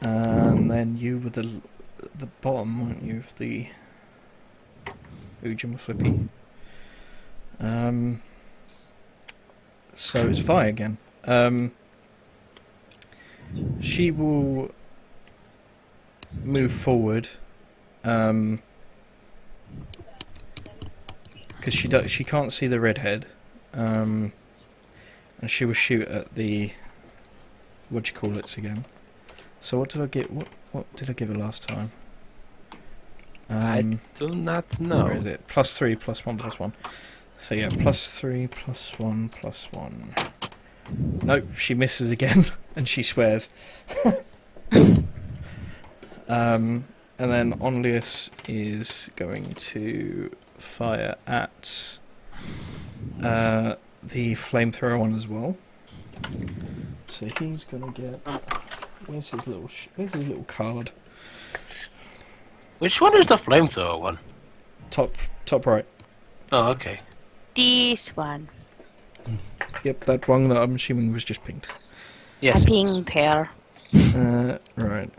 And then you were the bottom, weren't you, of the Ujima Flippy. So it's Vi again. She will move forward, because she can't see the redhead, and she will shoot at the again. So what did I get? What did I give her last time? I do not know. Where is it? +3, +1, +1. So yeah, +3, +1, +1. Nope, she misses again, and she swears. And then Onlius is going to fire at the flamethrower one as well. So he's gonna get. Where's his little card? Which one is the flamethrower one? Top right. Oh, okay. This one. Yep, that one that I'm assuming was just pinged. Yes. I pinged her. Right.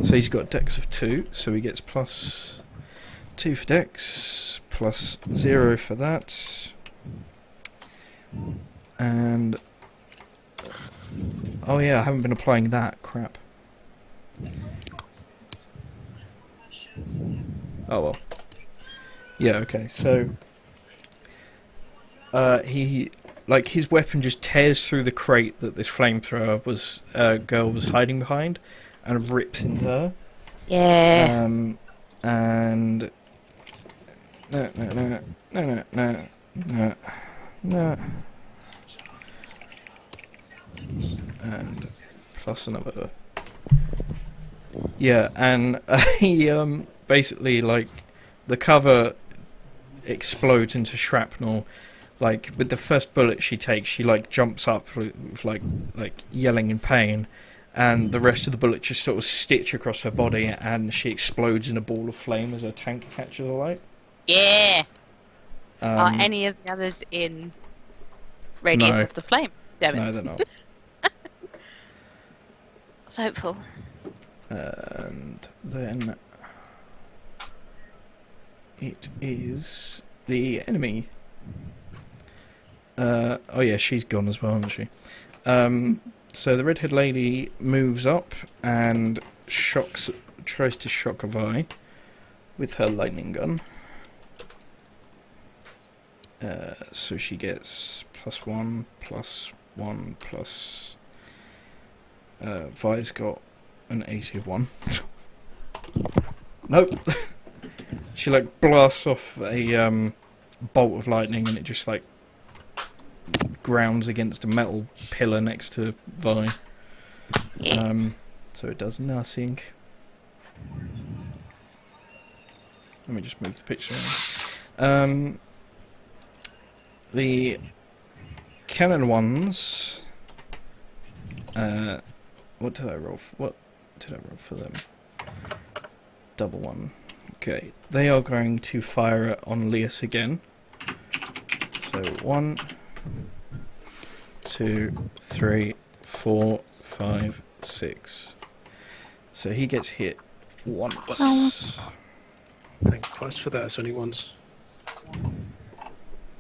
So he's got dex of 2, so he gets +2 for dex, +0 for that. And oh yeah, I haven't been applying that. Crap. Oh well. Yeah, okay, so he, like, his weapon just tears through the crate that this flamethrower girl was hiding behind and rips into her. Yeah. And no. And plus another. Yeah, and he basically, like, the cover explodes into shrapnel. Like, with the first bullet she takes, she, like, jumps up with like yelling in pain, and the rest of the bullets just sort of stitch across her body, and she explodes in a ball of flame as her tank catches alight. Yeah. Are any of the others in radius of the flame? Damn it. No, they're not. I was hopeful. And then it is the enemy. Oh yeah, she's gone as well, hasn't she? So the redhead lady moves up and tries to shock a Vi with her lightning gun. So she gets +1, +1, plus. Vi's got an AC of 1. Nope. She, like, blasts off a bolt of lightning, and it just, like, grounds against a metal pillar next to Vi. So it does nothing. Let me just move the picture around. The cannon ones. What did I roll for them? Double one. Okay, they are going to fire it on Leas again. So 1, 2, 3, 4, 5, 6. So he gets hit once. Thank Christ for that, it's only once.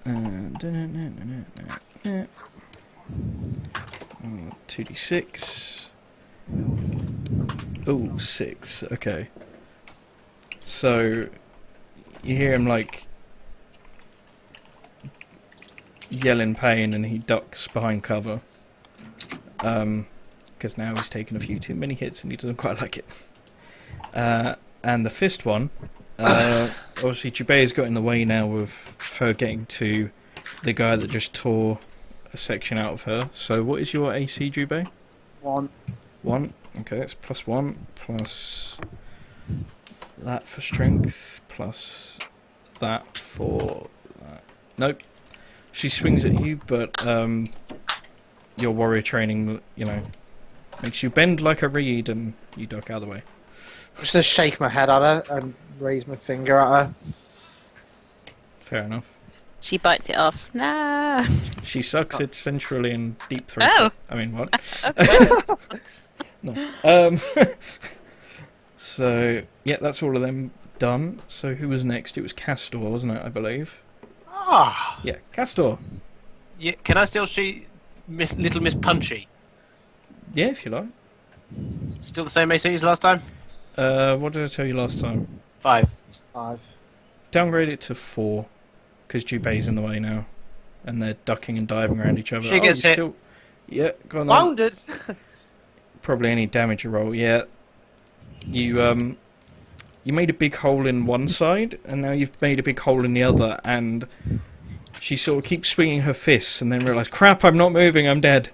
2d6. Oh, 6. Okay. So you hear him, like, yell in pain, and he ducks behind cover. Because now he's taken a few too many hits and he doesn't quite like it. And the fist one, obviously Jubei's got in the way now of her getting to the guy that just tore a section out of her. So what is your AC, Jubei? 1. 1. Okay, it's +1, plus that for strength, plus that for... nope. She swings at you, but your warrior training, you know, makes you bend like a reed, and you duck out of the way. I'm just going to shake my head at her and raise my finger at her. Fair enough. She bites it off. No. She sucks it centrally and deep throats Oh. it. I mean, what? No. So yeah, that's all of them done. So who was next? It was Castor, wasn't it? I believe. Ah. Yeah, Castor. Yeah. Can I still see Little Miss Punchy? Yeah, if you like. Still the same AC as last time? What did I tell you last time? 5. 5. Downgrade it to 4, because Jubei's in the way now, and they're ducking and diving around each other. She gets you hit. Still... Yeah, go on. Wounded! Probably any damage you roll. Yeah. You made a big hole in one side, and now you've made a big hole in the other, and she sort of keeps swinging her fists, and then realises, crap, I'm not moving, I'm dead.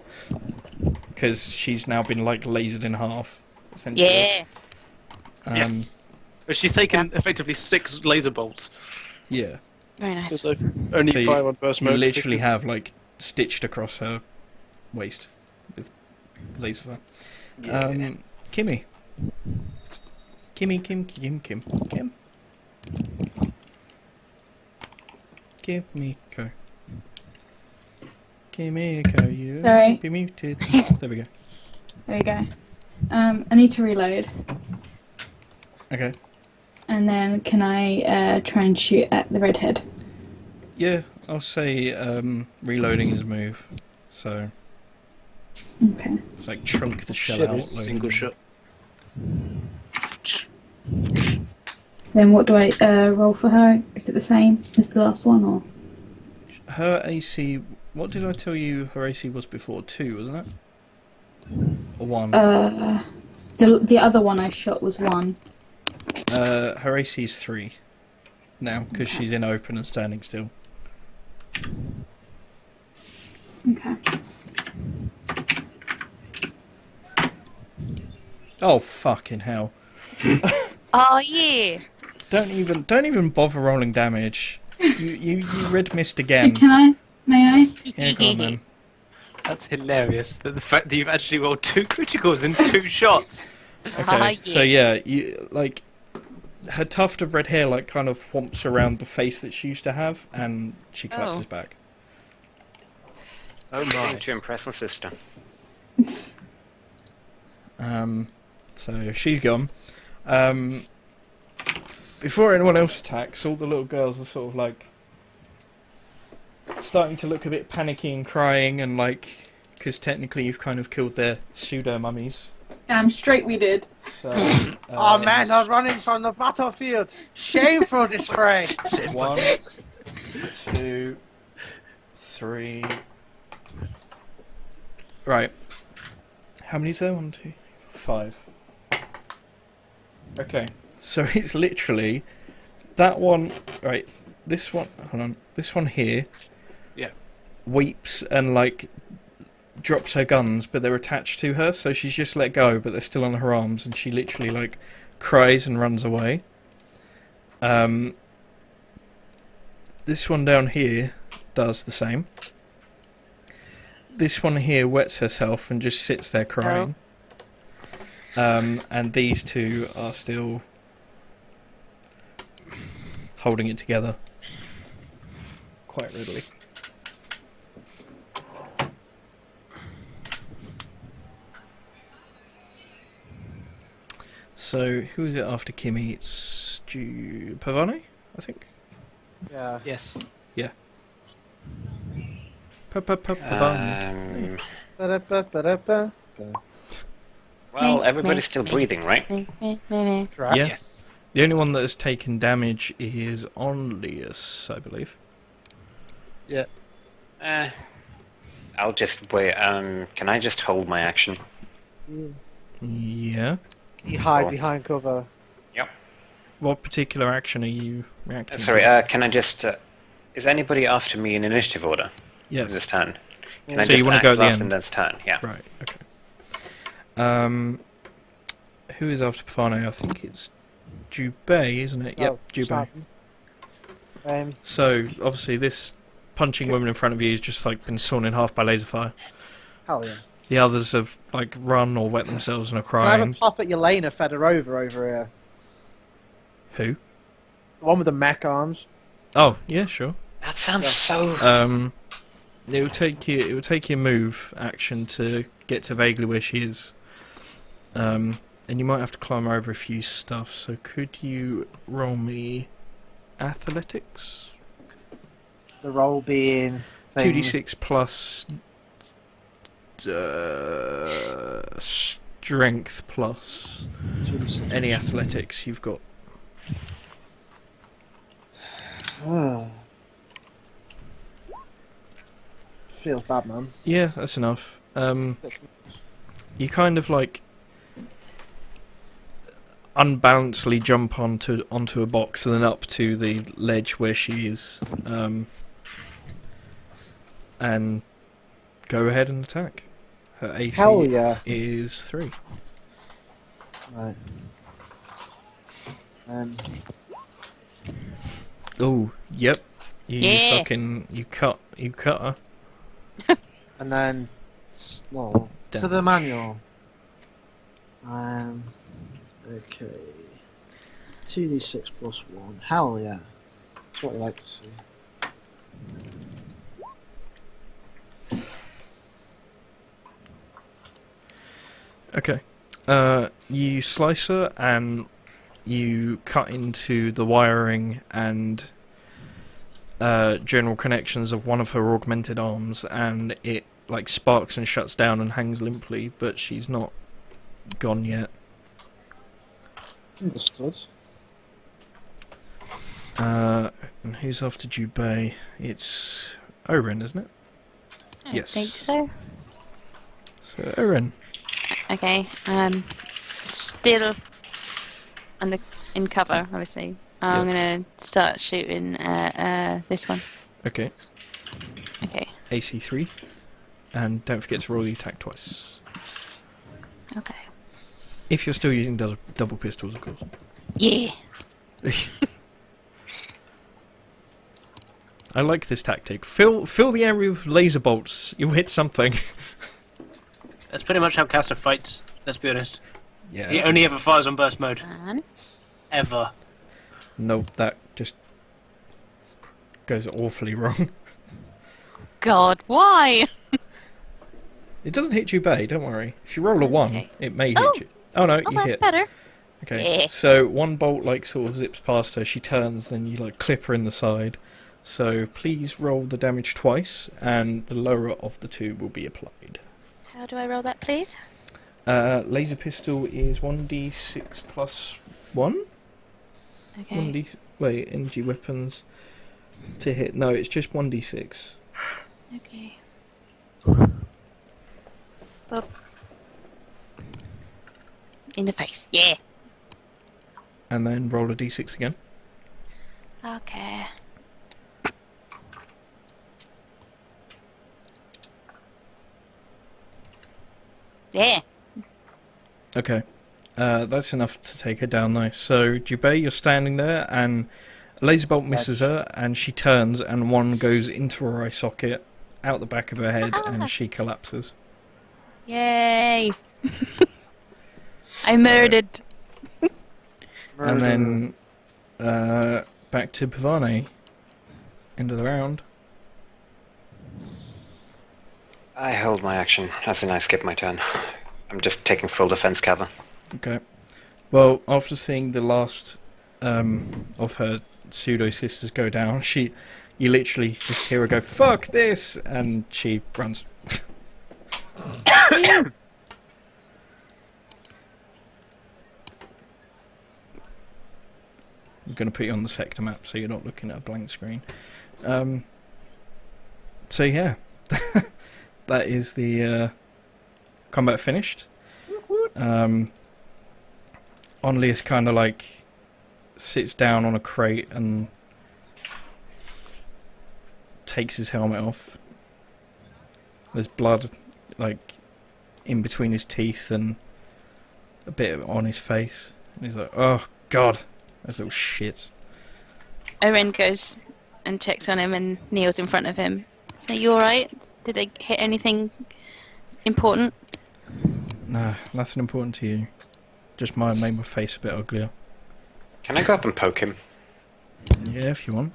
Because she's now been, like, lasered in half, essentially. Yeah. Yes. But she's taken effectively 6 laser bolts. Yeah. Very nice. So only So 5 on burst You mode. literally because- have, like, stitched across her waist with laser fire. Yeah. Kimmy. Kim. Kimiko. Kimiko, you Sorry. be muted. There we go. There we go. I need to reload. Okay. And then can I try and shoot at the redhead? Yeah, I'll say reloading is a move. So Okay. it's like chunk the shell Shit, out. it's single shot. Then what do I roll for her? Is it the same as the last one, or? Her AC. What did I tell you her AC was before? 2, wasn't it? Or 1? The other one I shot was 1. Her AC is 3 now because she's in open and standing still. Okay. Oh fucking hell! Oh yeah. Don't even bother rolling damage. You red mist again. Can I? May I? Yeah, go on then. That's hilarious. The fact that you've actually rolled 2 criticals in 2 shots. Okay, so yeah, you like her tuft of red hair like kind of whomps around the face that she used to have, and she collapses back. Oh Trying my. to impress my sister. So she's gone. Before anyone else attacks, all the little girls are sort of like starting to look a bit panicky and crying, and like, because technically you've kind of killed their pseudo mummies. Damn straight we did. So, Oh man, they're running from the battlefield! Shameful display! 1, 2, 3. Right. How many is there? 1, 2, 5. Okay. So it's literally that one. Right. This one. Hold on. This one here. Yeah. Weeps and like drops her guns, but they're attached to her, so she's just let go, but they're still on her arms, and she literally like cries and runs away. This one down here does the same. This one here wets herself and just sits there crying. And these two are still holding it together quite readily. So, who is it after Kimmy? It's Pavane, I think? Yeah. Yes. Pavane. Ba-da-ba-ba-da-ba. Well, everybody's still breathing, right? Right. Yeah. Yes. The only one that has taken damage is Onlius, I believe. I'll just wait. Can I just hold my action? Yeah. You hide Cool. behind cover. What particular action are you reacting Sorry, to? can I just... is anybody after me in initiative order Yes. this turn? Can I So you just wanna act go at the last end? in this turn? Yeah. Right, okay. Who is after Pafano? I think it's Jubei, isn't it? Yep, Oh, Jubei. Simon. So, obviously this punching woman in front of you has just like been sawn in half by laser fire. Hell yeah. The others have like run or wet themselves and are Can I have a crying. pop at Yelena Fedorova over here? Who? The one with the mech arms. Oh, yeah, sure. That sounds so... It would take you a move action to get to vaguely where she is. And you might have to climb over a few stuff, so could you roll me athletics? The roll being things. 2d6 plus strength plus 2d6. any athletics you've got. Oh. Feels bad, man. Yeah, that's enough. You kind of like unbalancedly jump onto a box and then up to the ledge where she is, and go ahead and attack. Her AC Hell yeah. is 3. Right. Oh, yep. You Yeah. you cut her. And then no. To the Damage. manual. Okay. 2d6 plus 1. Hell yeah. That's what I like to see. Okay. You slice her and you cut into the wiring and general connections of one of her augmented arms, and it like sparks and shuts down and hangs limply, but she's not gone yet. Understood. And who's after Jubei? It's Oren, isn't it? I Yes. think so. So Oren. Okay. Still in cover, obviously. I'm gonna start shooting this one. Okay. Okay. AC 3. And don't forget to roll the attack twice. Okay. If you're still using double pistols, of course. Yeah. I like this tactic. Fill the area with laser bolts. You'll hit something. That's pretty much how Caster fights, let's be honest. Yeah. He only ever fires on burst mode. And Ever. No, that just goes awfully wrong. God, why? It doesn't hit you, Bay, don't worry. If you roll a 1, Okay. it may hit Oh. you. Oh no, Oh, you that's hit. better. Okay, Yeah. so one bolt like sort of zips past her, she turns, then you like clip her in the side. So please roll the damage twice, and the lower of the two will be applied. How do I roll that, please? Laser pistol is 1d6 plus 1? Okay. 1d... Wait, energy weapons to hit. No, it's just 1d6. Okay. Up. In the face. Yeah. And then roll a d6 again. Okay. Yeah. Okay. That's enough to take her down though. So, Jubei, you're standing there and a laser bolt misses her and she turns and one goes into her eye socket out the back of her head and she collapses. Yay. I murdered. And then back to Pavane. End of the round. I held my action, as in I skipped my turn. I'm just taking full defense cover. Okay. Well, after seeing the last of her pseudo sisters go down, you literally just hear her go, "Fuck this!" and she runs. I'm going to put you on the sector map so you're not looking at a blank screen. So yeah, that is the combat finished. Onlius kind of like sits down on a crate and takes his helmet off. There's blood like in between his teeth and a bit on his face. And he's like, "Oh God, those little shits." Oren goes and checks on him and kneels in front of him. So you alright? Did they hit anything important? Nah, nothing important to you. Just might have made my face a bit uglier. Can I go up and poke him? Yeah, if you want.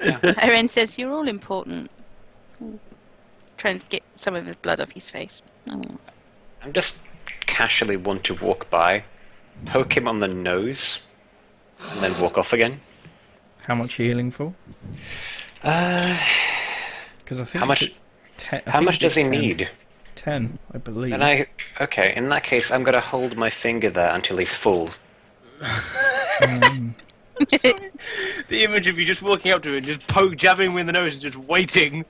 Oren says, "You're all important." Trying to get some of his blood off his face. Oh. I'm just casually want to walk by, poke him on the nose, and then walk off again. How much healing for? Because I think How much? How much does he need? 10, I believe. Okay, in that case, I'm gonna hold my finger there until he's full. The image of you just walking up to him, just jabbing him in the nose and just waiting,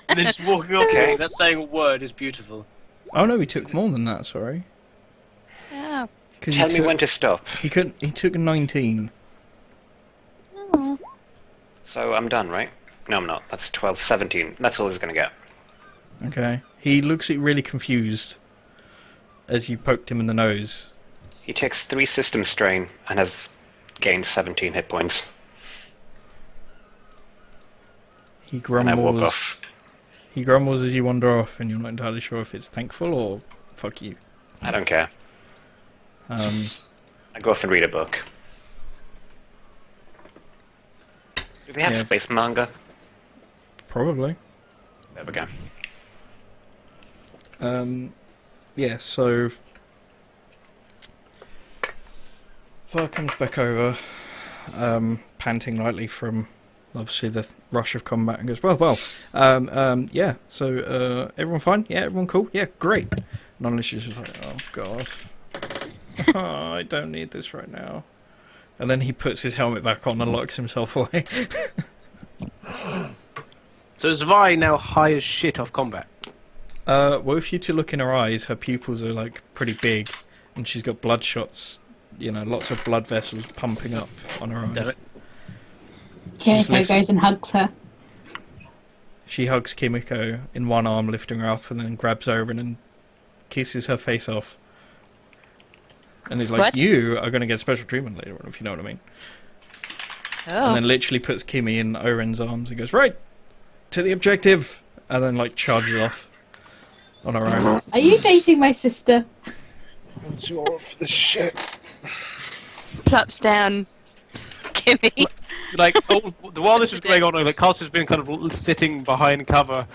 and then just walking up to him, that's saying a word, is beautiful. Oh no, he took more than that. Sorry. Oh. Tell me when to stop. He couldn't. He took 19. Oh. So I'm done, right? No, I'm not. That's 12, 17. That's all he's gonna get. Okay. He looks really confused as you poked him in the nose. He takes 3 system strain and has gained 17 hit points. He And I walk grumbles. off. He grumbles as you wander off, and you're not entirely sure if it's thankful or fuck you. I don't care. Um, I go off and read a book. Do they have Yeah. space manga? probably. There we go. Yeah. So, Var comes back over, panting lightly from obviously the rush of combat, and goes, well, yeah. So, everyone fine? Yeah, everyone cool? Yeah, great. And Unleash's just like, oh god, oh, I don't need this right now. And then he puts his helmet back on and locks himself away. So is Vi now high as shit off combat? Well, if you to look in her eyes, her pupils are like pretty big, and she's got bloodshot, lots of blood vessels pumping up on her eyes. Damn it. Kiriko lifts- goes and hugs her. She hugs Kimiko in one arm, lifting her up, and then grabs over and then kisses her face off. And he's like, What? you are going to get special treatment later on, if you know what I mean. Oh. And then literally puts Kimmy in Oren's arms and goes, right, to the objective! And then, charges off on her own. Are you dating my sister? I'm too old for this shit. Plops down Kimmy. While this was going on, Carter's been kind of sitting behind cover.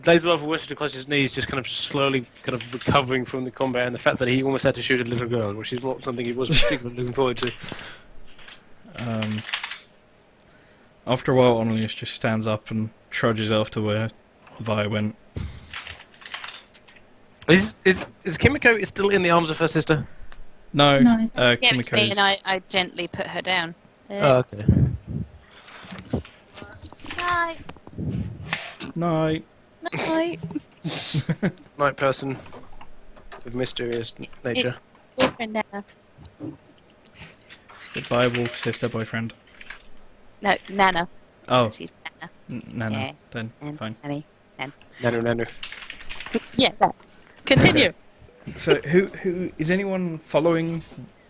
Lays well for Western across his knees, just kind of slowly kind of recovering from the combat, and the fact that he almost had to shoot a little girl, which is not something he was particularly looking forward to. After a while, Onelius just stands up and trudges after where Vi went. Is Kimiko still in the arms of her sister? No, No. She gave it to me Kimiko's... and I gently put her down. Oh, okay. Night. Night. Night. Night person with mysterious nature. Boyfriend Nana. Goodbye, wolf sister boyfriend. No, Nana. Oh, She's Nana. Nana. Yeah. Then fine. Nanny. Nanu. Yeah, that. Continue. So, who is anyone following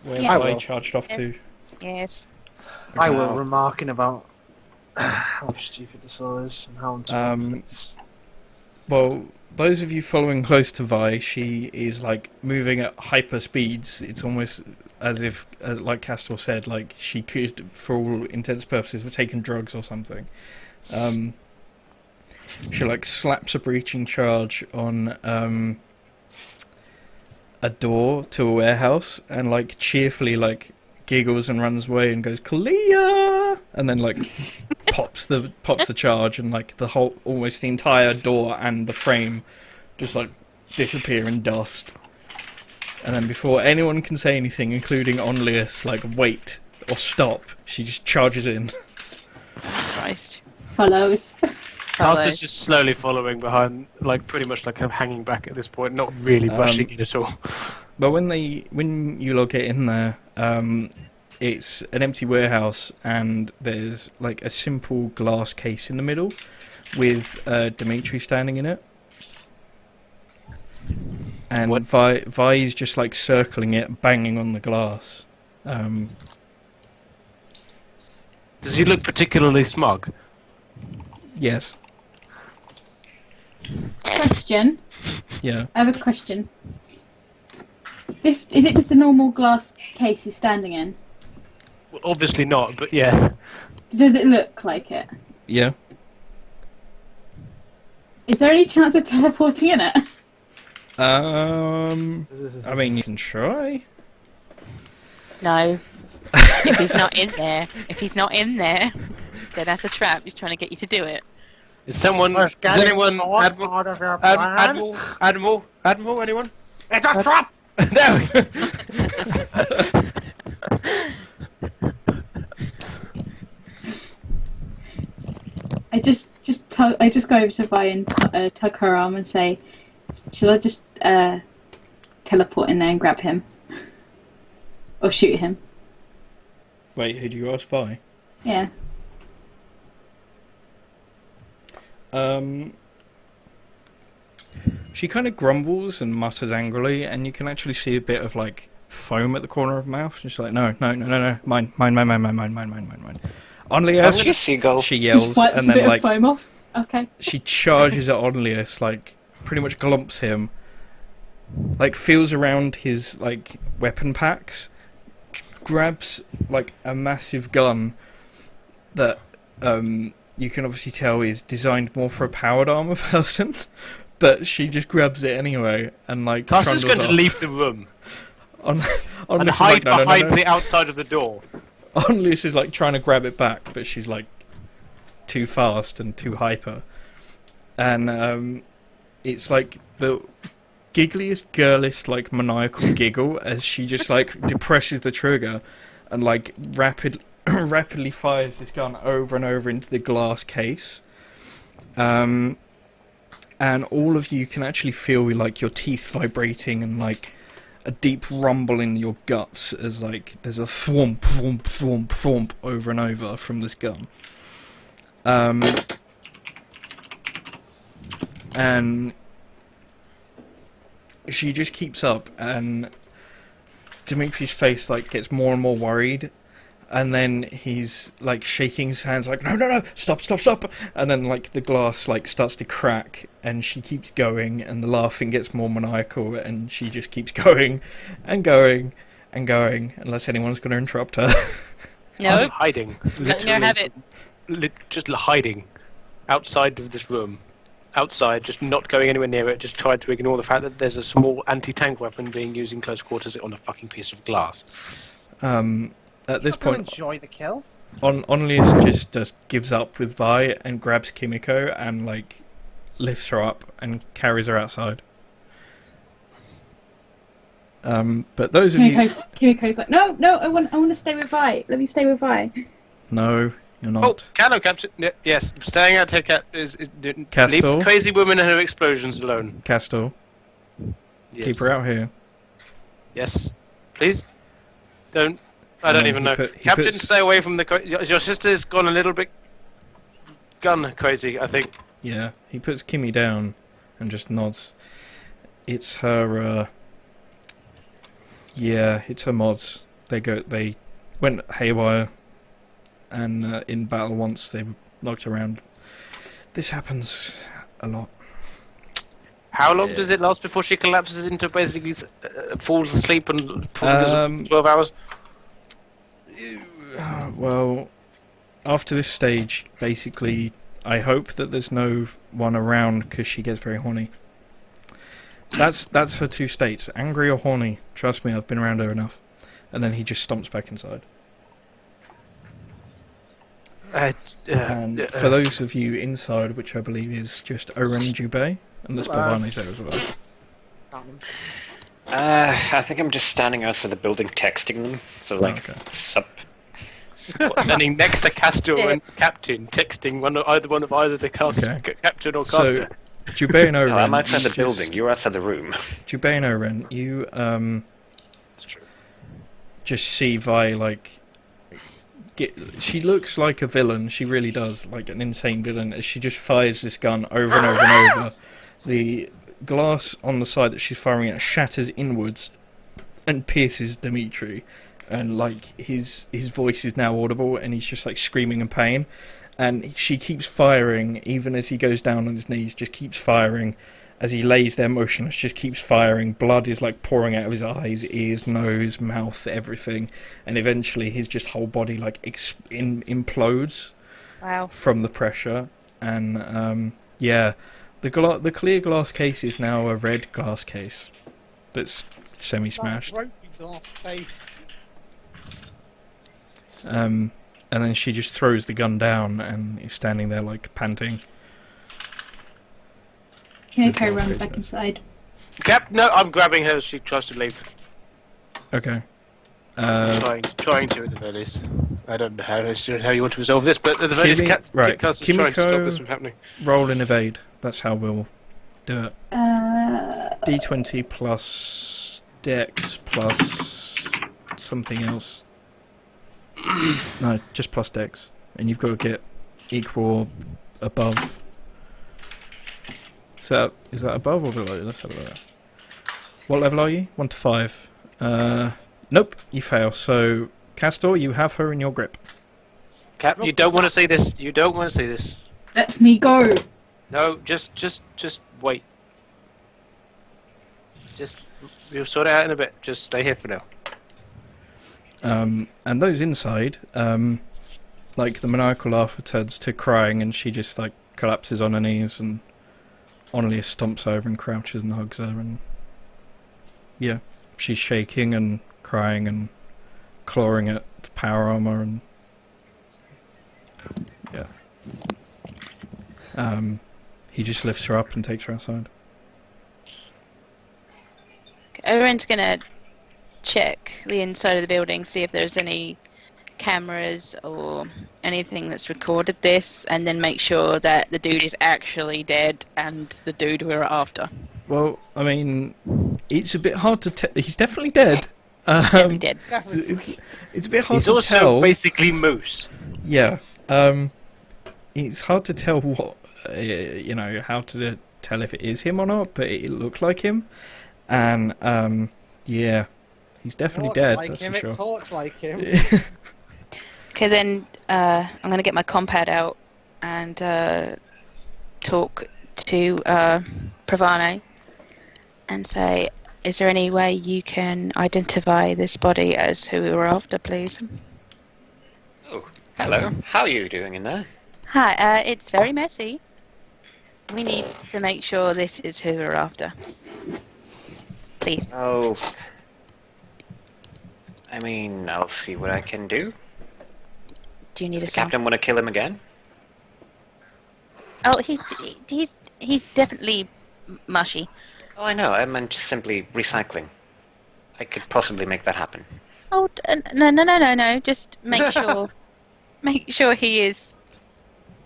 where Yeah. Vi I will. charged off to? Yes. I Okay. will, remarking about how stupid this all is and how untimely. Well, those of you following close to Vi, she is moving at hyper speeds. It's almost as if, like Castor said, she could, for all intents and purposes, have taken drugs or something. She slaps a breaching charge on a door to a warehouse and cheerfully giggles and runs away and goes clear, and then pops the charge, and almost the entire door and the frame just disappear in dust. And then before anyone can say anything, including Onlius, wait or stop, she just charges in. Christ. Follows. Carter's just slowly following behind, pretty much kind of hanging back at this point, not really rushing in at all. But when you log it in there, it's an empty warehouse, and there's a simple glass case in the middle with Dimitri standing in it. And What? Vi's just circling it, banging on the glass. Does he look particularly smug? Yes. Question. Yeah. I have a question. Is it just a normal glass case he's standing in? Well, obviously not, but yeah. Does it look like it? Yeah. Is there any chance of teleporting in it? I mean, you can try. No. If he's not in there, then that's a trap. He's trying to get you to do it. Is anyone, Admiral, anyone? It's a trap! No! I just go over to Vi and tug her arm and say, "Shall I just teleport in there and grab him, or shoot him?" Wait, who do you ask Vi? Yeah. She kind of grumbles and mutters angrily, and you can actually see a bit of like foam at the corner of her mouth. She's like, no, mine. Onlius, a seagull. she Just yells, wipes and a bit then like of foam off. Okay. she charges at Onlius, like pretty much glumps him, like feels around his like weapon packs, grabs like a massive gun that you can obviously tell is designed more for a powered armor person, but she just grabs it anyway and like Caster's trundles going to off. leave the room On and hide behind the outside of the door. Onlius is like trying to grab it back, but she's like too fast and too hyper, and it's like the giggliest, girliest, like maniacal giggle as she just like depresses the trigger and like rapidly fires this gun over and over into the glass case. And all of you can actually feel like your teeth vibrating and like a deep rumble in your guts as like there's a thwomp, thwomp, thwomp, thwomp over and over from this gun. And she just keeps up, and Dimitri's face like gets more and more worried, and then he's like shaking his hands like no, stop, and then like the glass like starts to crack, and she keeps going, and the laughing gets more maniacal, and she just keeps going and going and going unless anyone's going to interrupt her. No. I'm hiding. Letting her have it. Just hiding outside of this room. Outside, just not going anywhere near it, just trying to ignore the fact that there's a small anti-tank weapon being used in close quarters on a fucking piece of glass. At this point, enjoy the kill. Onlius just gives up with Vi and grabs Kimiko and like lifts her up and carries her outside. But those of you, Kimiko's like, no, I want to stay with Vi. Let me stay with Vi. no, you're Oh, not. Cano Captain. Yes, staying out here is leave Castor? the crazy woman and her explosions alone. Castor, Yes. keep her out here. Yes, please. Don't. I And don't then even he know. put- he Captain, puts- stay away from the. Your sister's gone a little bit gun crazy, I think. Yeah, he puts Kimmy down and just nods. It's her. Yeah, it's her mods. They went haywire, and in battle once they were knocked around. This happens a lot. How long Yeah. does it last before she collapses into basically falls asleep and probably 12 hours? Well, after this stage, basically, I hope that there's no one around because she gets very horny. That's her two states, angry or horny. Trust me, I've been around her enough. And then he just stomps back inside. And for those of you inside, which I believe is just Oren and Jubei, and let's Bhavani's there as well. I think I'm just standing outside the building texting them. So like, okay. sup. Standing next to Castor Yeah. and Captain, texting one of either the Captain or So, Caster. Jubei and Oren, No, I'm outside you the building. You're outside the room. Jubei and Oren, you That's true. just see Vi like she looks like a villain. She really does, like an insane villain. As she just fires this gun over and over and over. The glass on the side that she's firing at shatters inwards and pierces Dimitri, and like his voice is now audible, and he's just like screaming in pain. And she keeps firing, even as he goes down on his knees. Just keeps firing. As he lays there motionless, just keeps firing. Blood is like pouring out of his eyes, ears, nose, mouth, everything. And eventually his just whole body like implodes Wow. from the pressure. And yeah, The clear glass case is now a red glass case that's semi-smashed. Broken glass face. And then she just throws the gun down and is standing there like panting. Kimiko runs back inside. Cap, no, I'm grabbing her as she tries to leave. Okay. Trying to at the very least. I don't know how you want to resolve this, but at the very least, Kat's trying to stop this from happening. Roll and evade. That's how we'll do it. D20 plus Dex plus something else. No, just plus Dex. And you've got to get equal or above. So, is that above or below? Let's have a look. What level are you? 1 to 5. Nope, you fail. So, Castor, you have her in your grip. Cap, you don't want to see this. You don't want to see this. Let me go. No, just wait. We'll sort it out in a bit. Just stay here for now. And those inside, like the maniacal laughter turns to crying, and she just like collapses on her knees, and Onelius stomps over and crouches and hugs her, and yeah, she's shaking and crying and clawing at the power armor, and yeah. He just lifts her up and takes her outside. Oren's gonna check the inside of the building, see if there's any cameras or anything that's recorded this, and then make sure that the dude is actually dead and the dude we're after. Well, I mean, it's a bit hard to tell. He's definitely dead. Definitely dead. It's a bit hard He's to also tell. basically Moose. Yeah. It's hard to tell what, how to tell if it is him or not, but it looked like him. And, yeah, he's definitely dead, like that's him, for sure. It talks like him. Okay, then I'm going to get my compad out and talk to Pravane and say, is there any way you can identify this body as who we were after, please? Oh, hello. How are you doing in there? Hi, it's very messy. We need to make sure this is who we're after. Please. Oh, I mean, I'll see what I can do. Do you need Does a the captain want to kill him again? Oh, he's definitely mushy. Oh, I know. I meant simply recycling. I could possibly make that happen. Oh, no. Just make sure, make sure he is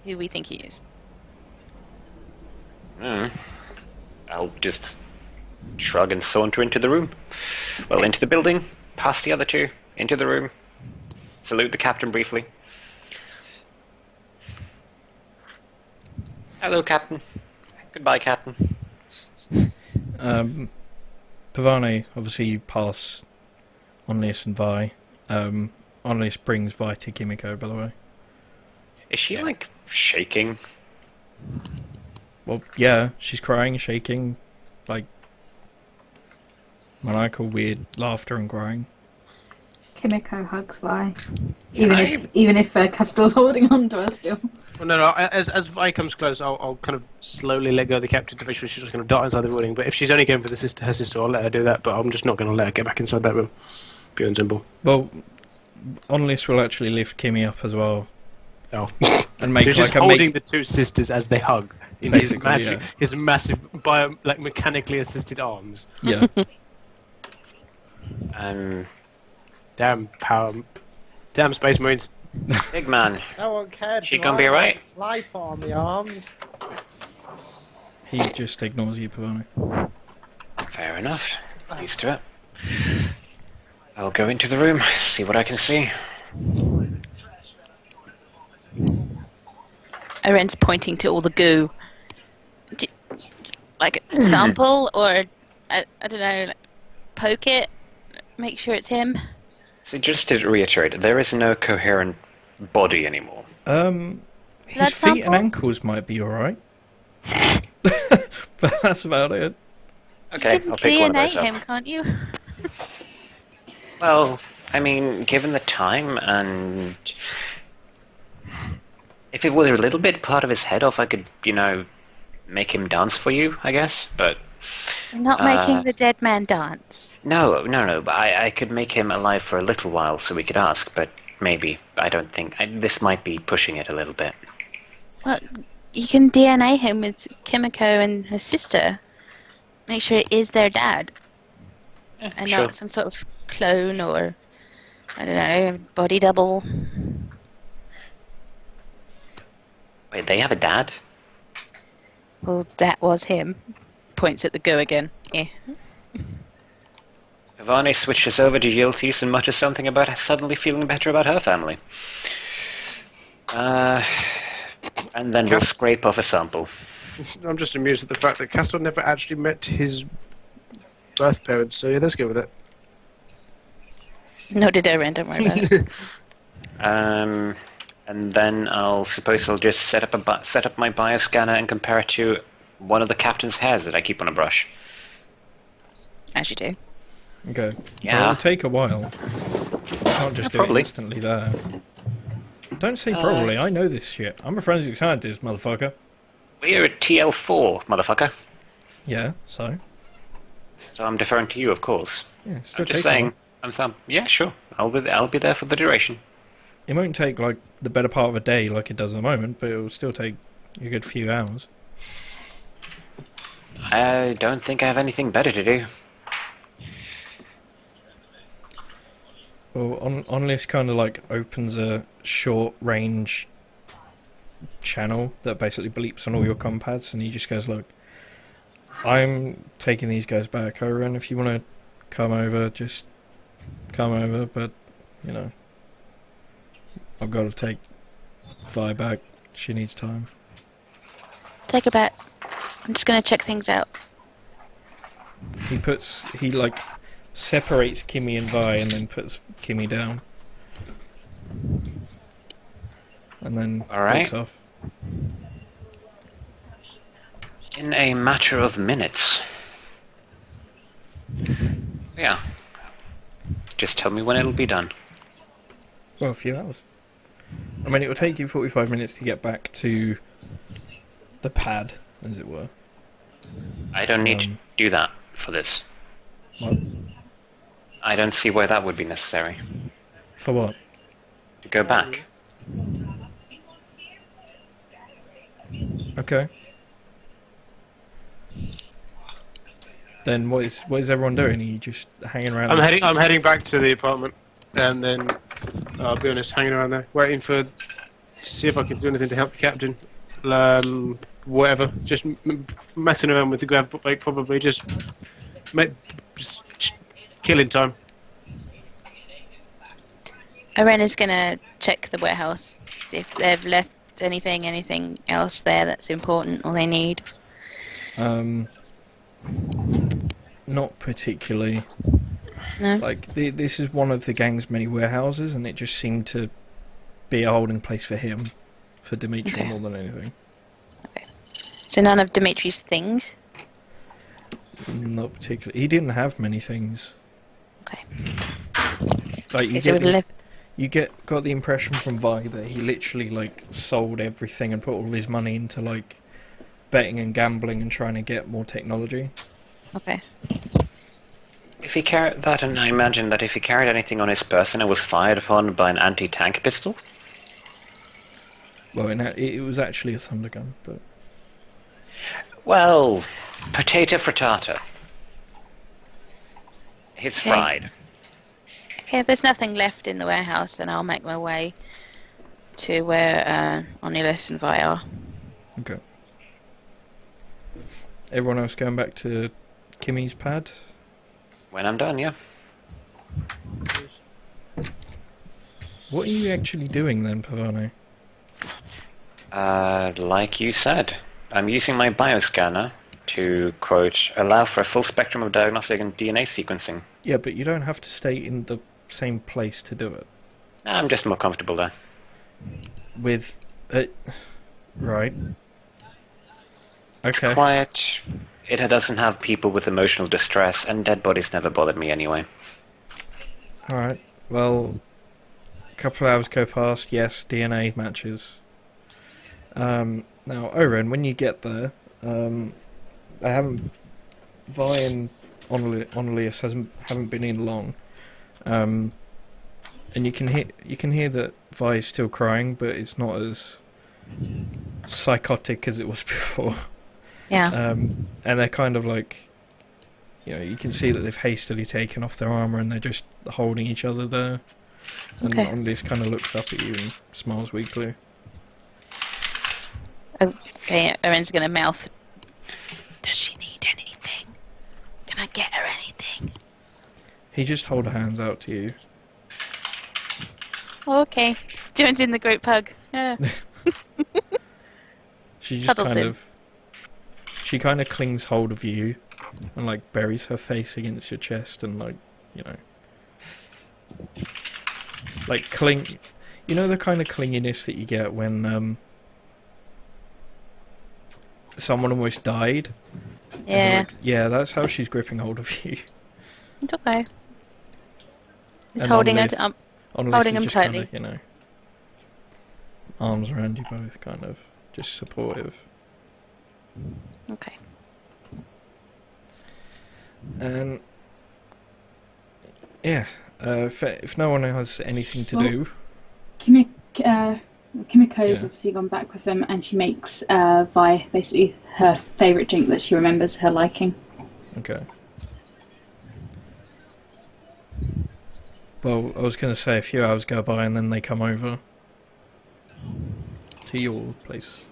who we think he is. I'll just shrug and saunter into the room. Well, into the building, past the other two, into the room. Salute the captain briefly. Hello, Captain. Goodbye, Captain. Pavane, obviously you pass Onelius and Vi. Onelius brings Vi to Kimiko, by the way. Is she, like, shaking? Well, yeah, she's crying, shaking, like maniacal, weird laughter and crying. Kimiko hugs Vi. Yeah, Even if Castor's holding on to her still. Well, no. As Vi comes close, I'll kind of slowly let go of the captain to make sure she's just going to dart inside the building. But if she's only going for her sister, I'll let her do that. But I'm just not going to let her get back inside that room. Pure and simple. Well, Onelius will actually lift Kimmy up as well. Oh. And make so he's like just a holding the two sisters as they hug. In basically, his massive, mechanically assisted arms. Yeah. Damn Space Marines. Big man. No one cared. She gonna be alright? Life on the arms. He just ignores you, Pavane. Fair enough. Used to it. I'll go into the room, see what I can see. Oren's pointing to all the goo. Like a sample, or I don't know, like, poke it, make sure it's him. So just to reiterate, there is no coherent body anymore. His feet and ankles might be alright. But that's about it. Okay, I'll pick one of those him, up. can't you? Well, I mean, given the time and... if it was a little bit part of his head off, I could, make him dance for you, I guess. But You're not making the dead man dance. no. But I could make him alive for a little while, so we could ask. But maybe I don't think this might be pushing it a little bit. Well, you can DNA him with Kimiko and her sister. Make sure it is their dad. And Sure. not some sort of clone or, I don't know, body double. Wait, they have a dad? Well, that was him. Points at the go again. Yeah. Ivane switches over to Yilthis and mutters something about suddenly feeling better about her family. And then we'll scrape off a sample. I'm just amused at the fact that Castor never actually met his birth parents, so yeah, let's go with it. No, did Oren, don't worry about it. And then I'll just set up my bioscanner and compare it to one of the captain's hairs that I keep on a brush. As you do. Okay. Yeah. Well, it'll take a while. You can't just do probably. it instantly there. Don't say probably. I know this shit. I'm a forensic scientist, motherfucker. We're at TL4, motherfucker. Yeah, so? So I'm deferring to you, of course. Yeah, it still I'm just takes a saying. while. Yeah, sure. I'll be there for the duration. It won't take, like, the better part of a day like it does at the moment, but it'll still take a good few hours. I don't think I have anything better to do. Well, Onlys kind of, like, opens a short-range channel that basically bleeps on all your compads, and he just goes, look, I'm taking these guys back, Oren. If you want to come over, just come over, but, you know, I've got to take Vi back. She needs time. Take her back. I'm just going to check things out. He like separates Kimmy and Vi and then puts Kimmy down. And then Alright. walks off. In a matter of minutes. Yeah. Just tell me when it'll be done. Well, a few hours. I mean, it will take you 45 minutes to get back to the pad, as it were. I don't need to do that for this. What? I don't see why that would be necessary. For what? To go back. Okay. Then what is everyone doing? Are you just hanging around? I'm heading back to the apartment, and then I'll be honest, hanging around there, waiting to see if I can do anything to help the captain. Whatever, just messing around with the grav bike, probably just killing time. Oren is going to check the warehouse, see if they've left anything else there that's important or they need. Not particularly. No? Like, this is one of the gang's many warehouses, and it just seemed to be a holding place for him, for Dimitri Okay. more than anything. So none of Dimitri's things? Not particularly. He didn't have many things. Okay. Like, Okay, so we've got the impression from Vi that he literally, like, sold everything and put all of his money into, like, betting and gambling and trying to get more technology. Okay. If he carried that, and I imagine that if he carried anything on his person, it was fired upon by an anti-tank pistol. Well, it was actually a thunder gun, but... Well, potato frittata. He's Okay. fried. Okay, if there's nothing left in the warehouse, then I'll make my way to where Onilus and Vi are. Okay. Everyone else going back to Kimmy's pad? When I'm done, yeah. What are you actually doing then, Pavano? Like you said, I'm using my bioscanner to, quote, allow for a full spectrum of diagnostic and DNA sequencing. Yeah, but you don't have to stay in the same place to do it. I'm just more comfortable there. With... right. It's Okay. quiet. It doesn't have people with emotional distress, and dead bodies never bothered me anyway. Alright. Well, a couple of hours go past, yes, DNA matches. Now, Oren, when you get there, They haven't. Vi and Onelius haven't been in long, and you can hear that Vi is still crying, but it's not as psychotic as it was before. Yeah. And they're kind of like, you can see that they've hastily taken off their armor and they're just holding each other there. And Okay. Onelius kind of looks up at you and smiles weakly. Okay, Erin's gonna mouth. Does she need anything? Can I get her anything? He just holds her hands out to you. Okay. Joins in the group hug. Yeah. She just Cuddles kind him. of... She kind of clings hold of you and, like, buries her face against your chest and, like, like, cling... You know the kind of clinginess that you get when, someone almost died? And they're Yeah. like, yeah, that's how she's gripping hold of you. It's okay. He's And holding her. Onelius- Onelius Holding is him just tightly. kind of, arms around you both, kind of, just supportive. Okay. And yeah, if no one has anything to Well, do, Kimiko's Yeah. obviously gone back with them, and she makes Vi basically her favourite drink that she remembers her liking. okay. Well, I was going to say a few hours go by and then they come over to your place.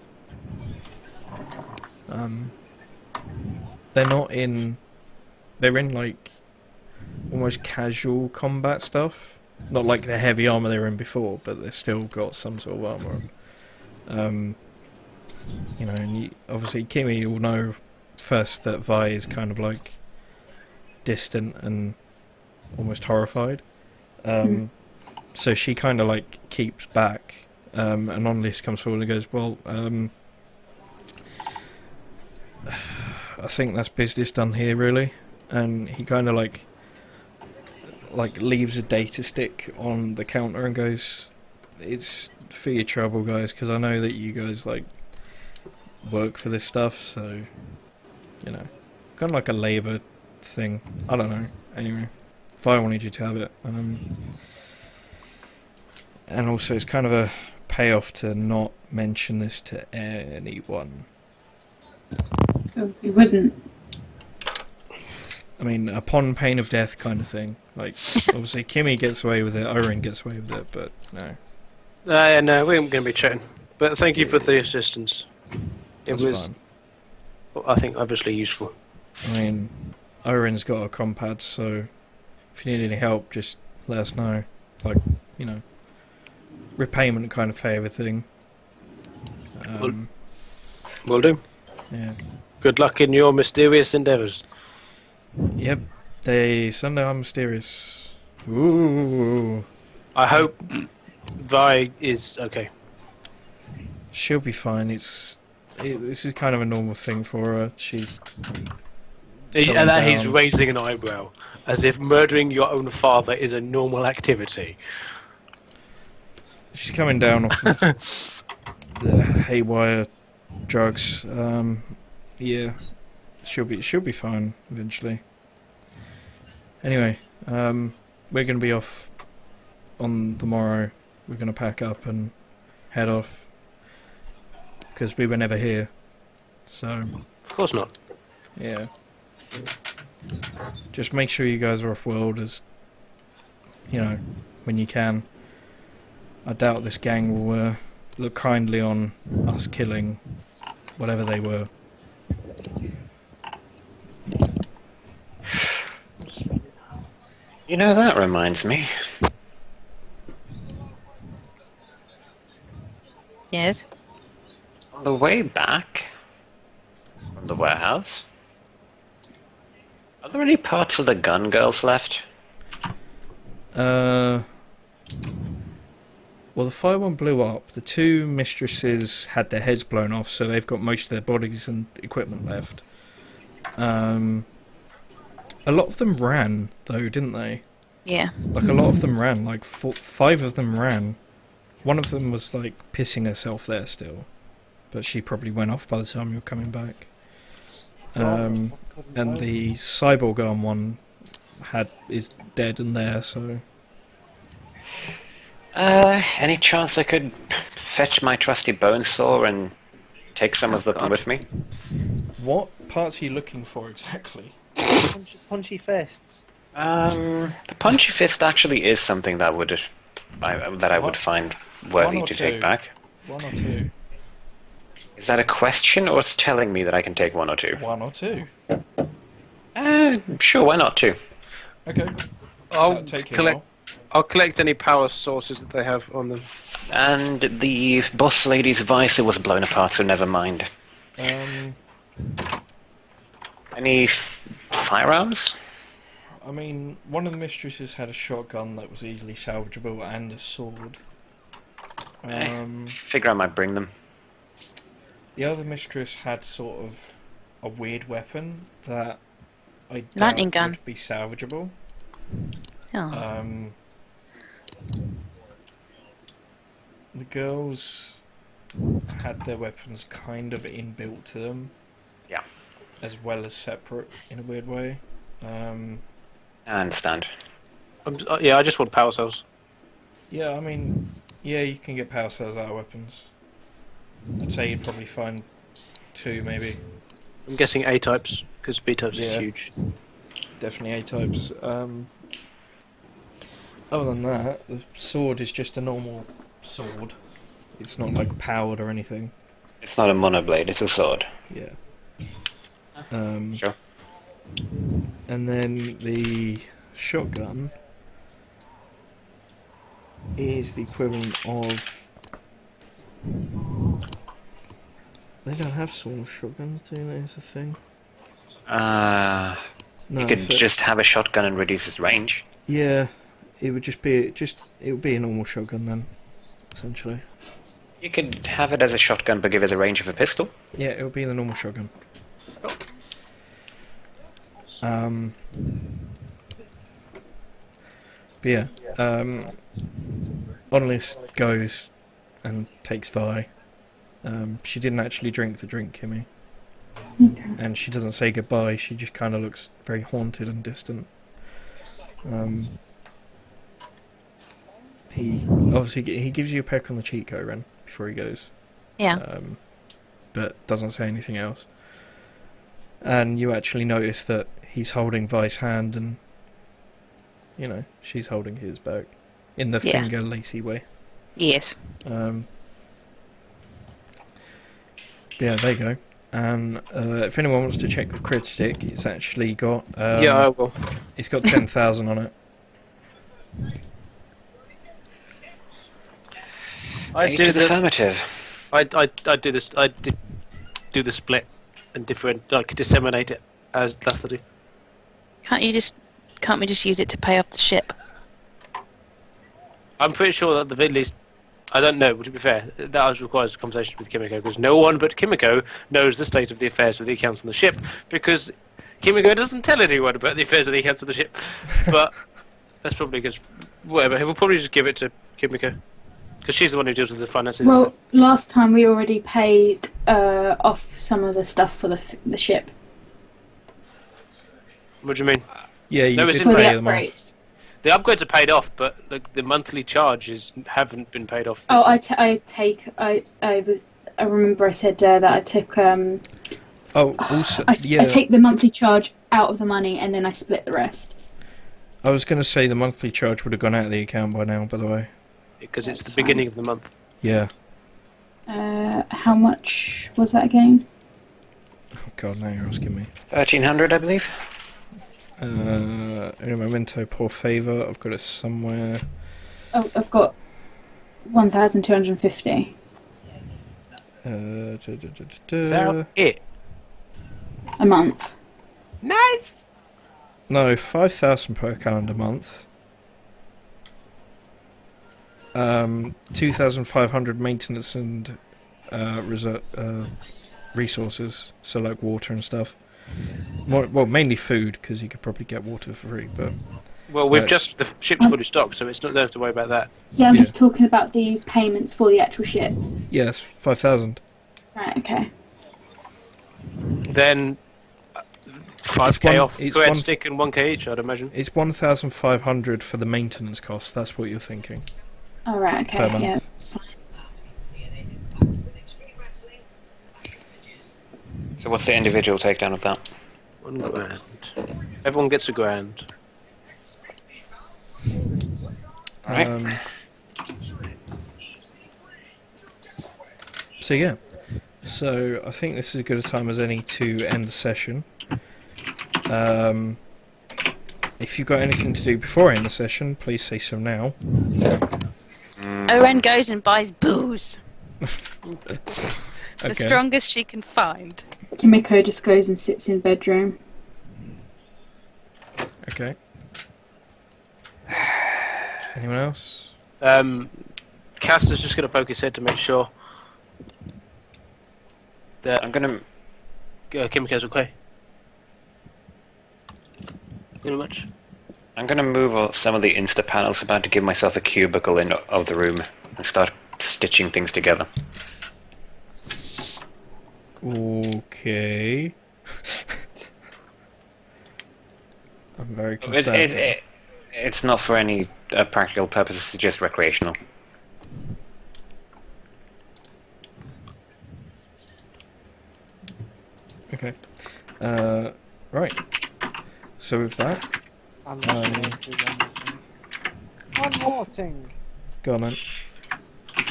They're not in... They're in, like, almost casual combat stuff. Not like the heavy armour they were in before, but they've still got some sort of armour on. And obviously Kimmy will know first that Vi is kind of, like, distant and almost horrified. So she kind of, like, keeps back. And Onlis comes forward and goes, well, I think that's business done here, really. And he kind of like leaves a data stick on the counter and goes, it's for your trouble, guys, because I know that you guys like work for this stuff, so kind of like a labour thing. I don't know. Anyway, if I wanted you to have it, and also it's kind of a payoff to not mention this to anyone. Oh, we wouldn't. I mean, upon pain of death kind of thing. Like, obviously Kimmy gets away with it, Oren gets away with it, but no. Yeah, no, we ain't going to be chatting. But thank you for the assistance. It That's was, fine. I think, obviously useful. I mean, Oren's got a compad, so if you need any help, just let us know. Like, repayment kind of favour thing. Will do. Yeah. Good luck in your mysterious endeavours. Yep. Sunday are mysterious. Ooh. I hope Vi is okay. She'll be fine. This is kind of a normal thing for her. She's Calm And that he's down. raising an eyebrow, as if murdering your own father is a normal activity. She's coming down off of the haywire drugs. Yeah, she'll be fine eventually. Anyway, we're gonna be off on the morrow. We're gonna pack up and head off because we were never here. So Of course not. yeah, just make sure you guys are off world as when you can. I doubt this gang will look kindly on us killing whatever they were. That reminds me. Yes. On the way back from the warehouse, are there any parts of the gun girls left? Well, the fire one blew up. The two mistresses had their heads blown off, so they've got most of their bodies and equipment left. A lot of them ran, though, didn't they? Yeah. Like, a lot of them ran. Like, 5 of them ran. One of them was, like, pissing herself there still. But she probably went off by the time you were coming back. and the cyborg arm one is dead in there. So Any chance I could fetch my trusty bone saw and take some of them with me? what parts are you looking for exactly? Punchy fists. The punchy fist actually is something that I would find worthy One or to two. take back. One or two. Is that a question, or it's telling me that I can take one or two? One or two. Sure, why not two? Okay. I'll That'll take you a collect. while. I'll collect any power sources that they have on them. And the boss lady's visor was blown apart, so never mind. Any firearms? I mean, one of the mistresses had a shotgun that was easily salvageable and a sword. Figure I might bring them. The other mistress had sort of a weird weapon that I doubt Lightning gun. would be salvageable. Oh. The girls had their weapons kind of inbuilt to them. Yeah. As well as separate in a weird way. I understand. Yeah, I just want power cells. Yeah, I mean, yeah, you can get power cells out of weapons. I'd say you'd probably find two, maybe. I'm guessing A types because B types Yeah. are huge. Definitely A-types. Other than that, the sword is just a normal sword. It's not like powered or anything. It's not a monoblade, it's a sword. Yeah. Sure. And then the shotgun is the equivalent of... They don't have sawed-off shotguns, do they? Is a thing. You No, could so- just have a shotgun and reduce its range. Yeah, it would just be it would be a normal shotgun then, essentially. You could have it as a shotgun but give it the range of a pistol. Yeah, it would be the normal shotgun. But yeah, Onlis goes and takes Vi. She didn't actually drink the drink, Kimmy. Okay. And she doesn't say goodbye, she just kind of looks very haunted and distant. He gives you a peck on the cheek, Ren, before he goes. Yeah. But doesn't say anything else. And you actually notice that he's holding Vi's hand and, you know, she's holding his back. In the Yeah. finger lacy way. Yes. Yeah, there you go. And if anyone wants to check the crit stick, it's actually got... Yeah, I will. It's got 10,000 on it. I do the affirmative. I do this. I do the split and disseminate it as last I do. Can't we just use it to pay off the ship? I'm pretty sure that at the very least, I don't know, but to be fair, that requires a conversation with Kimiko, because no one but Kimiko knows the state of the affairs of the accounts on the ship, because Kimiko doesn't tell anyone about the affairs of the accounts of the ship. But that's probably because, whatever, we'll probably just give it to Kimiko, because she's the one who deals with the finances. Well, last time we already paid off some of the stuff for the ship. What do you mean? Yeah, you No, it's did in For the pay them off. upgrades. The upgrades are paid off, but the monthly charges haven't been paid off. Oh, I remember I said that I took Oh, also, I yeah, take the monthly charge out of the money and then I split the rest. I was going to say the monthly charge would have gone out of the account by now, by the way. Because it's the That's beginning of the month. Yeah. How much was that again? Oh god, now you're asking me. 1,300, I believe. In a memento por favor, I've got it somewhere. Oh, I've got 1,250 Is that it? a month. Nice! No, 5,000 per calendar month. 2,500 maintenance and resources, so like water and stuff. Well, mainly food, because you could probably get water for free, but... Well, we've That's- just... The ship's fully stocked, so it's not there to worry about that. Yeah, I'm Yeah. just talking about the payments for the actual ship. Yes, 5,000. Right, okay. Then 5k off it's two-head one- stick and 1k each, I'd imagine. It's 1,500 for the maintenance cost. That's what you're thinking. All right. Okay. Per month. Yeah, that's fine. So what's the individual takedown of that? 1 grand. Everyone gets a grand. Right. So yeah. So I think this is as good a time as any to end the session. If you've got anything to do before I end the session, please say so now. Oren goes and buys booze. The Okay. strongest she can find. Kimiko just goes and sits in bedroom. Okay. Anyone else? Castor's just going to poke his head to make sure that I'm gonna. Kimiko's okay. Not much. I'm gonna move some of the Insta panels about to give myself a cubicle in of the room and start stitching things together. Okay. I'm very concerned. It's not for any practical purposes, it's just recreational. Okay. Right. So with that, I'm just gonna do one more thing. go on then.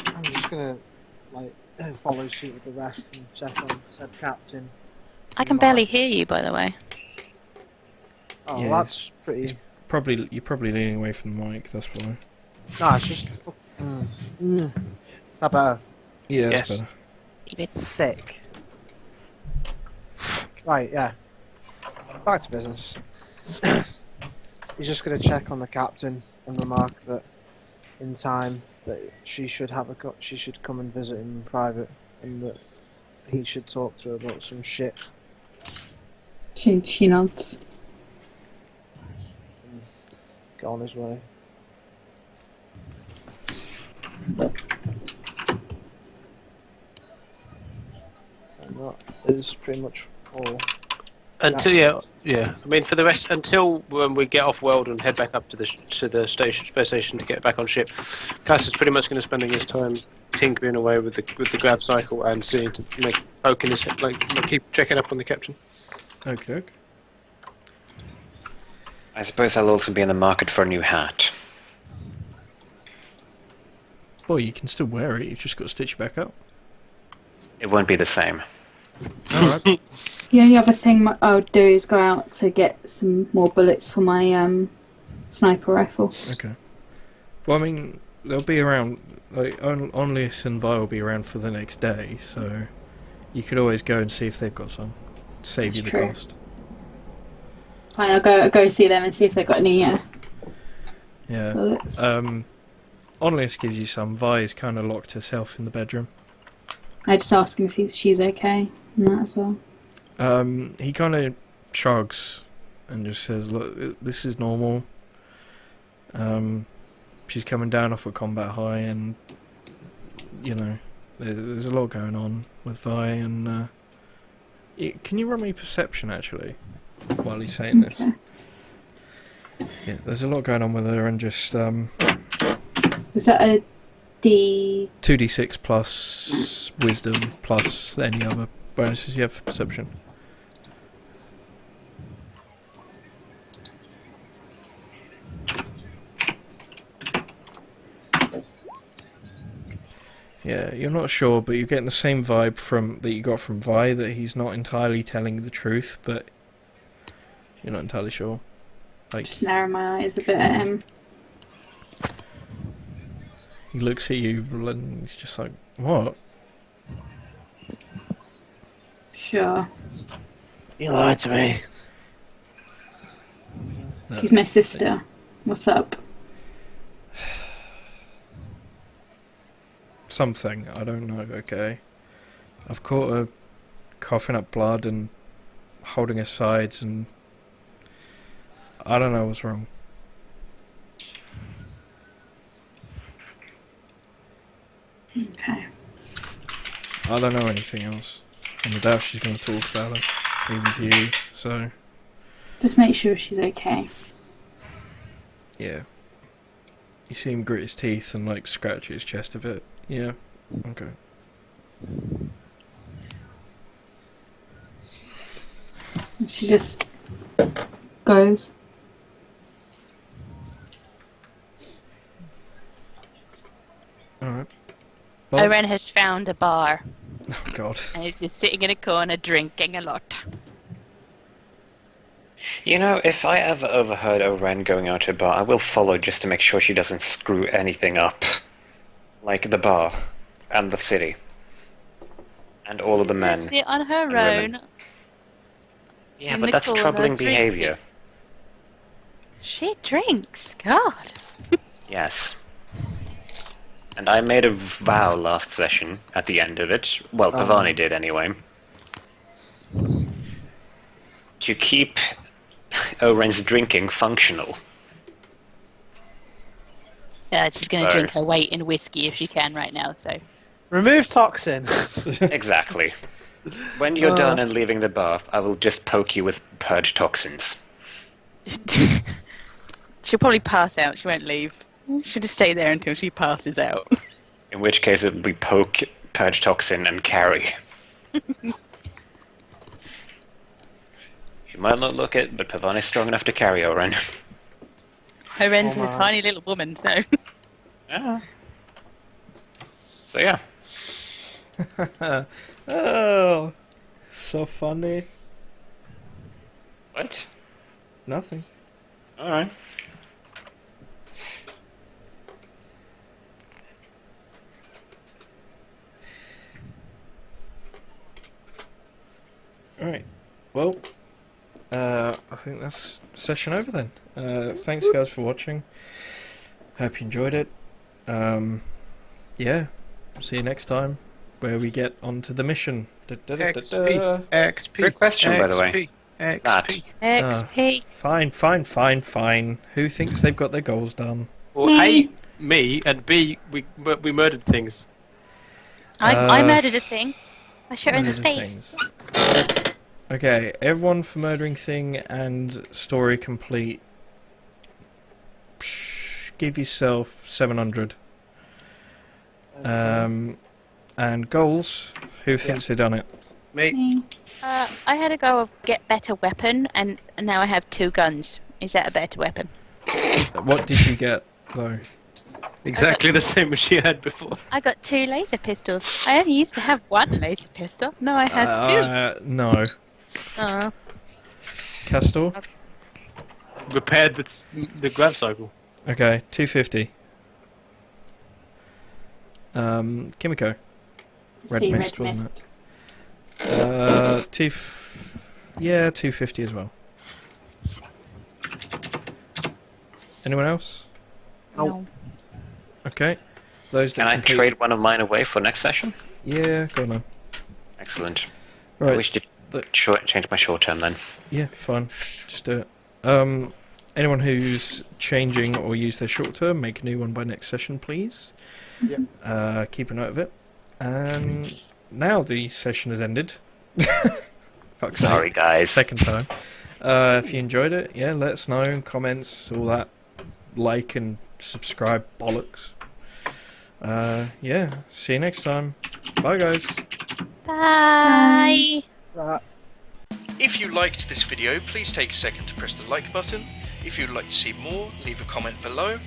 I'm just gonna follow suit with the rest and check on said captain. I can barely hear you, by the way. Oh, Yeah, well, that's pretty. You're probably leaning away from the mic. That's why. No, it's just. Is that better? Yeah, Yes. that's better. Sick. Right, yeah. Back to business. He's just going to check on the captain and remark that in time that she should come and visit him in private, and that he should talk to her about some shit. She nods. And go on his way. And that is pretty much all. Until yeah. I mean, for the rest, until when we get off world and head back up to the station, space station to get back on ship, Cass is pretty much going to spending his time tinkering away with the grab cycle and seeing to poking his head, keep checking up on the captain. Okay. I suppose I'll also be in the market for a new hat. Well, you can still wear it. You've just got to stitch it back up. It won't be the same. All right. The only other thing I would do is go out to get some more bullets for my sniper rifle. Okay. Well, I mean, they'll be around. Onlys and Vi will be around for the next day, so you could always go and see if they've got some. Save That's you the true. cost. Fine, I'll go see them and see if they've got any Yeah. bullets. Onlys gives you some. Vi is kind of locked herself in the bedroom. I just ask him if she's okay and that as well. He kind of shrugs and just says, "Look, this is normal. She's coming down off a combat high, and there's a lot going on with Vi. And can you run me perception actually while he's saying this? Okay. Yeah, there's a lot going on with her, and just Was that a D? 2d6 plus wisdom plus any other bonuses you have for perception. Yeah, you're not sure, but you're getting the same vibe that you got from Vi, that he's not entirely telling the truth, but you're not entirely sure. Just narrow my eyes a bit at him. He looks at you and he's just like, "What?" Sure. You lied to me. No. She's my sister. What's up? Something, I don't know, okay. I've caught her coughing up blood and holding her sides, and I don't know what's wrong. Okay. I don't know anything else. And I doubt she's going to talk about it, even to you, so Just make sure she's okay. Yeah. You see him grit his teeth and like scratch his chest a bit. Yeah. Okay. She just goes. Alright. Well, Oren has found a bar oh god. and is just sitting in a corner drinking a lot. You know, if I ever overheard Oren going out to a bar, I will follow just to make sure she doesn't screw anything up. Like the bar, and the city, and all of the men. Sit on her and women. own. Yeah, in but the that's corner troubling drinking. behavior. She drinks. God. Yes. And I made a vow last session, at the end of it, well, Pavani did anyway, to keep Oren's drinking functional. Yeah, she's going to So- drink her weight in whiskey if she can right now, so. Remove toxin. Exactly. When you're done and leaving the bar, I will just poke you with purge toxins. She'll probably pass out. She won't leave. She'll just stay there until she passes out. In which case it will be poke, purge toxin, and carry. She might not look it, but Pavani's strong enough to carry Oren. Oren's Oh, a my. tiny little woman, so. Yeah. So yeah. Oh, so funny. What? Nothing. Alright. Alright. Well, I think that's session over then. Thanks guys for watching. Hope you enjoyed it. Yeah. See you next time where we get onto the mission. XP. XP. Good question, by the way. XP. That. XP. Fine. Who thinks they've got their goals done? Well, A, me, and B, we murdered things. I murdered a thing. I shot her in the Murdered face. things. Okay, everyone for murdering thing and story complete. Give yourself 700. And goals. Who thinks they've done it? Me. I had a go of get better weapon, and now I have 2 guns. Is that a better weapon? What did you get though? Exactly the same as she had before. I got 2 laser pistols. I only used to have 1 laser pistol. Now I have 2. No. Oh. Castor? Repaired the grab cycle. Okay, 250. Kimiko. Red See, Mist, Red wasn't Mist. it? 250 as well. Anyone else? No. Okay. Those that Can I complete- trade one of mine away for next session? Yeah, go on then. Excellent. I Right. wish to the- change my short term then. Yeah, fine. Just do it. Anyone who's changing or use their short term, make a new one by next session, please. Yep. Keep a note of it. And now the session has ended. Fuck's sake. Sorry, guys. Second time. If you enjoyed it, yeah, let us know. Comments, all that. Like and subscribe bollocks. Yeah, see you next time. Bye, guys. Bye. Right. If you liked this video, please take a second to press the like button. If you'd like to see more, leave a comment below.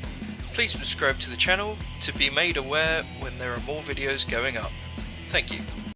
Please subscribe to the channel to be made aware when there are more videos going up. Thank you.